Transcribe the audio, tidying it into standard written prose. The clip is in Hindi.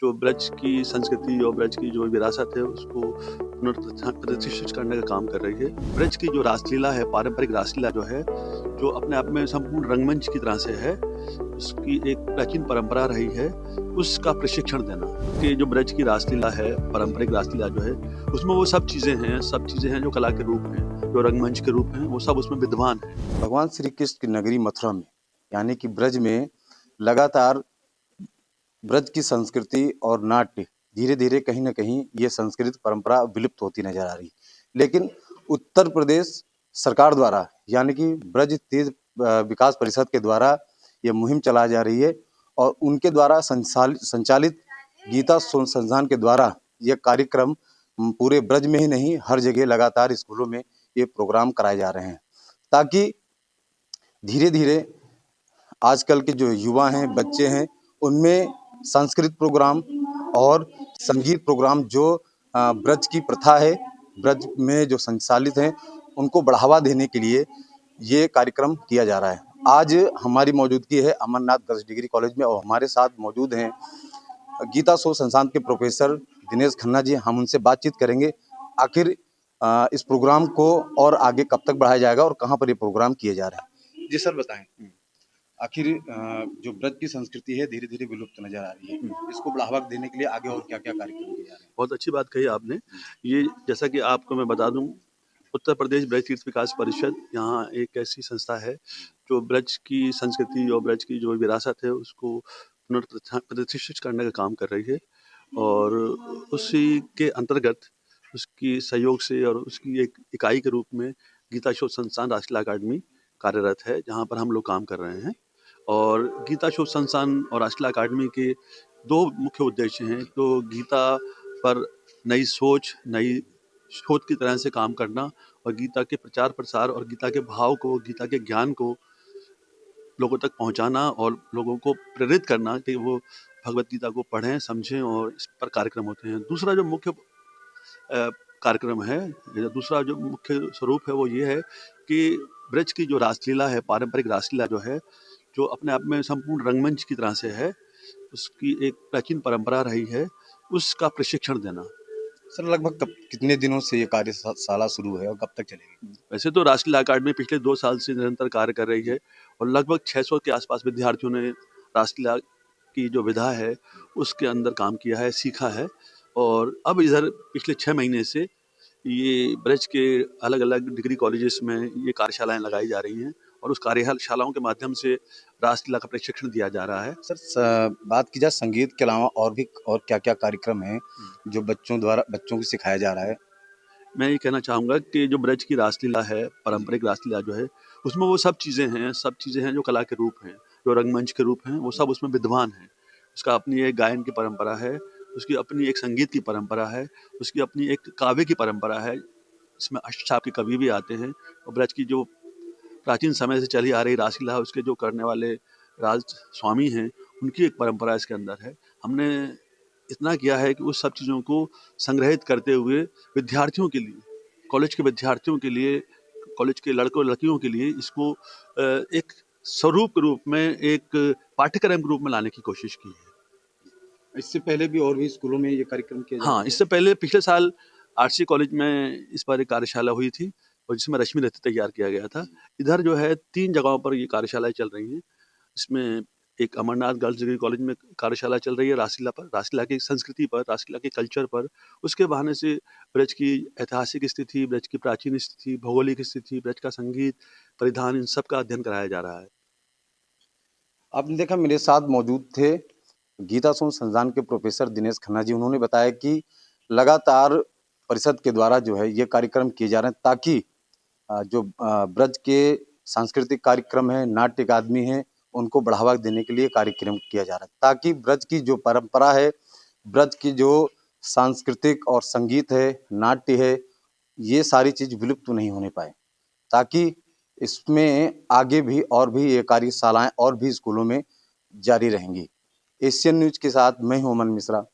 जो ब्रज की संस्कृति और ब्रज की जो विरासत है उसको प्रतिष्ठित करने का काम कर रही है। ब्रज की जो रासलीला है, पारंपरिक रासलीला जो है, जो अपने आप में संपूर्ण रंगमंच की तरह से है, उसकी एक प्राचीन परंपरा रही है, उसका प्रशिक्षण देना। कि जो ब्रज की रासलीला है, पारंपरिक रासलीला जो है, उसमें वो सब चीज़ें हैं जो कला के रूप हैं, जो रंगमंच के रूप हैं, वो सब उसमें विद्यमान हैं। भगवान श्री कृष्ण की नगरी मथुरा में यानी कि ब्रज में लगातार ब्रज की संस्कृति और नाट्य धीरे धीरे कहीं ना कहीं ये संस्कृति परंपरा विलुप्त होती नजर आ रही है। लेकिन उत्तर प्रदेश सरकार द्वारा यानी कि ब्रज तीर्थ विकास परिषद के द्वारा ये मुहिम चलाई जा रही है और उनके द्वारा संचालित गीता संस्थान के द्वारा ये कार्यक्रम पूरे ब्रज में ही नहीं हर जगह लगातार स्कूलों में ये प्रोग्राम कराए जा रहे हैं, ताकि धीरे धीरे आजकल के जो युवा हैं, बच्चे हैं, उनमें सांस्कृतिक प्रोग्राम और संगीत प्रोग्राम जो ब्रज की प्रथा है, ब्रज में जो संचालित हैं, उनको बढ़ावा देने के लिए ये कार्यक्रम किया जा रहा है। आज हमारी मौजूदगी है अमरनाथ गर्ल्स डिग्री कॉलेज में और हमारे साथ मौजूद हैं गीता शोध संस्थान के प्रोफेसर दिनेश खन्ना जी। हम उनसे बातचीत करेंगे आखिर इस प्रोग्राम को और आगे कब तक बढ़ाया जाएगा और कहाँ पर ये प्रोग्राम किए जा रहे हैं। जी सर, बताएं आखिर जो ब्रज की संस्कृति है धीरे धीरे विलुप्त नजर आ रही है, इसको बढ़ावा देने के लिए आगे और क्या क्या कार्यक्रम किए जा रहे हैं। बहुत अच्छी बात कही आपने। ये जैसा कि आपको मैं बता दूं, उत्तर प्रदेश ब्रज तीर्थ विकास परिषद यहाँ एक ऐसी संस्था है जो ब्रज की संस्कृति और ब्रज की जो विरासत है उसको पुनर्प्रतिष्ठित करने का काम कर रही है और उसी के अंतर्गत उसकी सहयोग से और उसकी एक इकाई के रूप में गीता शोध संस्थान राष्ट्रीय अकादमी कार्यरत है, जहाँ पर हम लोग काम कर रहे हैं। और गीता शोध संस्थान और राष्ट्रीय अकादमी के दो मुख्य उद्देश्य हैं। तो गीता पर नई सोच, नई शोध की तरह से काम करना और गीता के प्रचार प्रसार और गीता के भाव को, गीता के ज्ञान को लोगों तक पहुंचाना और लोगों को प्रेरित करना कि वो भगवत गीता को पढ़ें, समझें और इस पर कार्यक्रम होते हैं। दूसरा जो मुख्य कार्यक्रम है, दूसरा जो मुख्य स्वरूप है वो ये है कि ब्रज की जो रासलीला है, पारंपरिक रासलीला जो है, जो अपने आप में संपूर्ण रंगमंच की तरह से है, उसकी एक प्राचीन परंपरा रही है, उसका प्रशिक्षण देना। सर, लगभग कितने दिनों से ये कार्यशाला शुरू है और कब तक चलेगी। वैसे तो राष्ट्रीय अकादमी पिछले 2 साल से निरंतर कार्य कर रही है और लगभग 600 के आसपास विद्यार्थियों ने रासलीला की जो विधा है उसके अंदर काम किया है, सीखा है। और अब इधर पिछले 6 महीने से ये ब्रज के अलग अलग डिग्री कॉलेजेस में ये कार्यशालाएं लगाई जा रही हैं और उस कार्यशालाओं के माध्यम से रासलीला का प्रशिक्षण दिया जा रहा है। सर, बात की जाए संगीत के अलावा और क्या क्या कार्यक्रम हैं जो बच्चों को सिखाया जा रहा है। मैं ये कहना चाहूँगा कि जो ब्रज की रासलीला है, पारंपरिक रासलीला जो है, उसमें वो सब चीज़ें हैं जो कला के रूप हैं, जो रंगमंच के रूप हैं, वो सब उसमें विद्यमान हैं। उसका अपनी एक गायन की परंपरा है, उसकी अपनी एक संगीत की परंपरा है, उसकी अपनी एक काव्य की परंपरा है। इसमें अष्टछाप के कवि भी आते हैं और ब्रज की जो प्राचीन समय से चली आ रही रासलीला है, उसके जो करने वाले राज स्वामी हैं, उनकी एक परंपरा इसके अंदर है। हमने इतना किया है कि उस सब चीज़ों को संग्रहित करते हुए विद्यार्थियों के लिए, कॉलेज के विद्यार्थियों के लिए, कॉलेज के लड़कों लड़कियों के लिए इसको एक स्वरूप के रूप में, एक पाठ्यक्रम के रूप में लाने की कोशिश की है। इससे पहले भी और भी स्कूलों में ये कार्यक्रम किया हाँ, इससे पहले पिछले साल आरसी कॉलेज में इस पर एक कार्यशाला हुई थी और जिसमें रश्मि रथ तैयार किया गया था। इधर जो है 3 जगहों पर ये कार्यशालाएं चल रही हैं। इसमें एक अमरनाथ गर्ल्स डिग्री कॉलेज में कार्यशाला चल रही है रासलीला पर, रासलीला की संस्कृति पर, रासलीला के कल्चर पर। उसके बहाने से ब्रज की ऐतिहासिक स्थिति, ब्रज की प्राचीन स्थिति, भौगोलिक स्थिति, ब्रज का संगीत, परिधान, इन सब का अध्ययन कराया जा रहा है। आपने देखा मेरे साथ मौजूद थे गीता शोध संस्थान के प्रोफेसर दिनेश खन्ना जी। उन्होंने बताया कि लगातार परिषद के द्वारा जो है ये कार्यक्रम किए जा रहे हैं, ताकि जो ब्रज के सांस्कृतिक कार्यक्रम है, नाट्य अकादमी है, उनको बढ़ावा देने के लिए कार्यक्रम किया जा रहा है, ताकि ब्रज की जो परंपरा है, ब्रज की जो सांस्कृतिक और संगीत है, नाट्य है, ये सारी चीज विलुप्त नहीं होने पाए, ताकि इसमें आगे भी और भी ये कार्यशालाएं और भी स्कूलों में जारी रहेंगी। एशियन न्यूज के साथ मैं हूं अमन मिश्रा।